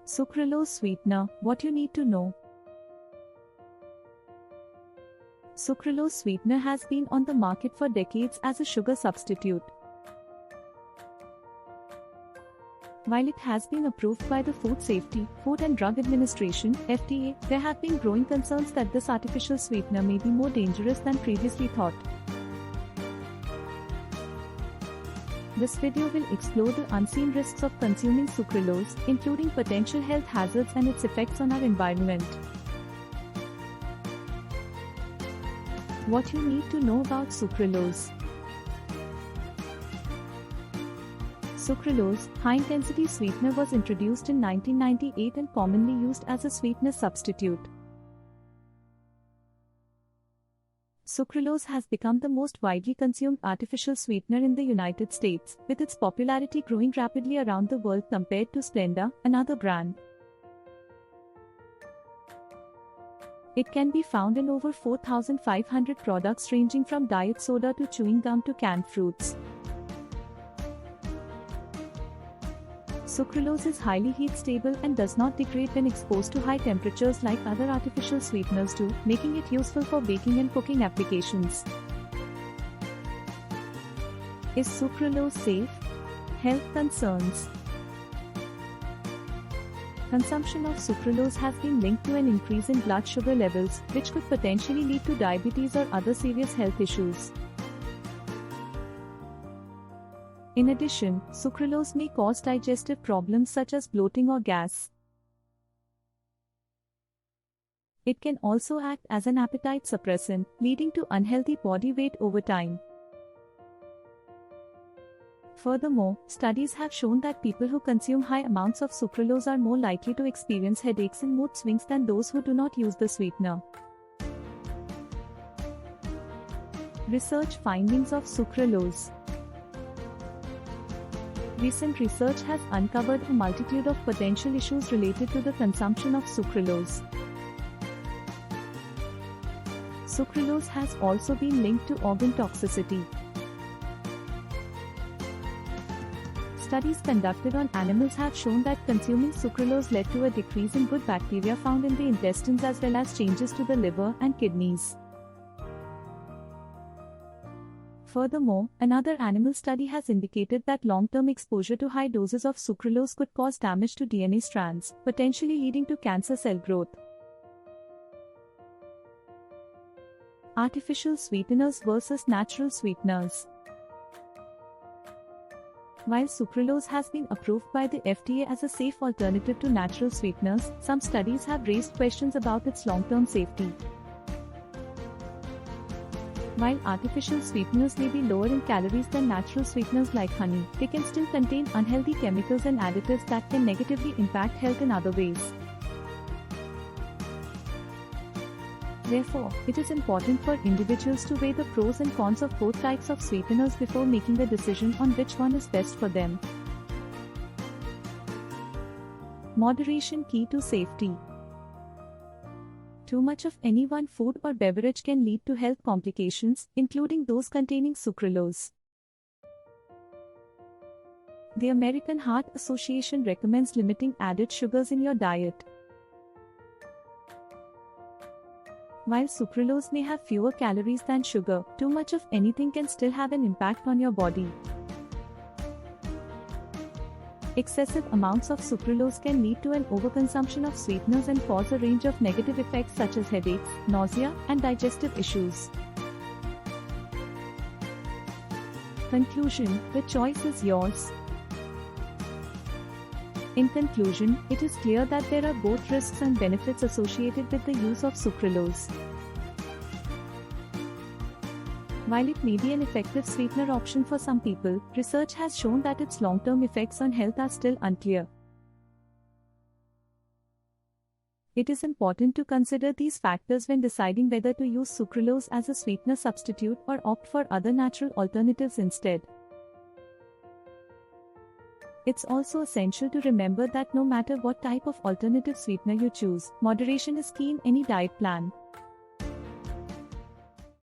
Sucralose sweetener, what you need to know. Sucralose sweetener has been on the market for decades as a sugar substitute. While it has been approved by the Food Safety, Food and Drug Administration (FDA), there have been growing concerns that this artificial sweetener may be more dangerous than previously thought. This video will explore the unseen risks of consuming sucralose, including potential health hazards and its effects on our environment. What you need to know about sucralose. Sucralose, high-intensity sweetener, was introduced in 1998 and commonly used as a sweetener substitute. Sucralose has become the most widely consumed artificial sweetener in the United States, with its popularity growing rapidly around the world compared to Splenda, another brand. It can be found in over 4,500 products ranging from diet soda to chewing gum to canned fruits. Sucralose is highly heat-stable and does not degrade when exposed to high temperatures like other artificial sweeteners do, making it useful for baking and cooking applications. Is sucralose safe? Health concerns. Consumption of sucralose has been linked to an increase in blood sugar levels, which could potentially lead to diabetes or other serious health issues. In addition, sucralose may cause digestive problems such as bloating or gas. It can also act as an appetite suppressant, leading to unhealthy body weight over time. Furthermore, studies have shown that people who consume high amounts of sucralose are more likely to experience headaches and mood swings than those who do not use the sweetener. Research findings of sucralose. Recent research has uncovered a multitude of potential issues related to the consumption of sucralose. Sucralose has also been linked to organ toxicity. Studies conducted on animals have shown that consuming sucralose led to a decrease in good bacteria found in the intestines as well as changes to the liver and kidneys. Furthermore, another animal study has indicated that long-term exposure to high doses of sucralose could cause damage to DNA strands, potentially leading to cancer cell growth. Artificial sweeteners versus natural sweeteners. While sucralose has been approved by the FDA as a safe alternative to natural sweeteners, some studies have raised questions about its long-term safety. While artificial sweeteners may be lower in calories than natural sweeteners like honey, they can still contain unhealthy chemicals and additives that can negatively impact health in other ways. Therefore, it is important for individuals to weigh the pros and cons of both types of sweeteners before making a decision on which one is best for them. Moderation key to safety. Too much of any one food or beverage can lead to health complications, including those containing sucralose. The American Heart Association recommends limiting added sugars in your diet. While sucralose may have fewer calories than sugar, too much of anything can still have an impact on your body. Excessive amounts of sucralose can lead to an overconsumption of sweeteners and cause a range of negative effects such as headaches, nausea, and digestive issues. Conclusion: the choice is yours. In conclusion, it is clear that there are both risks and benefits associated with the use of sucralose. While it may be an effective sweetener option for some people, research has shown that its long-term effects on health are still unclear. It is important to consider these factors when deciding whether to use sucralose as a sweetener substitute or opt for other natural alternatives instead. It's also essential to remember that no matter what type of alternative sweetener you choose, moderation is key in any diet plan.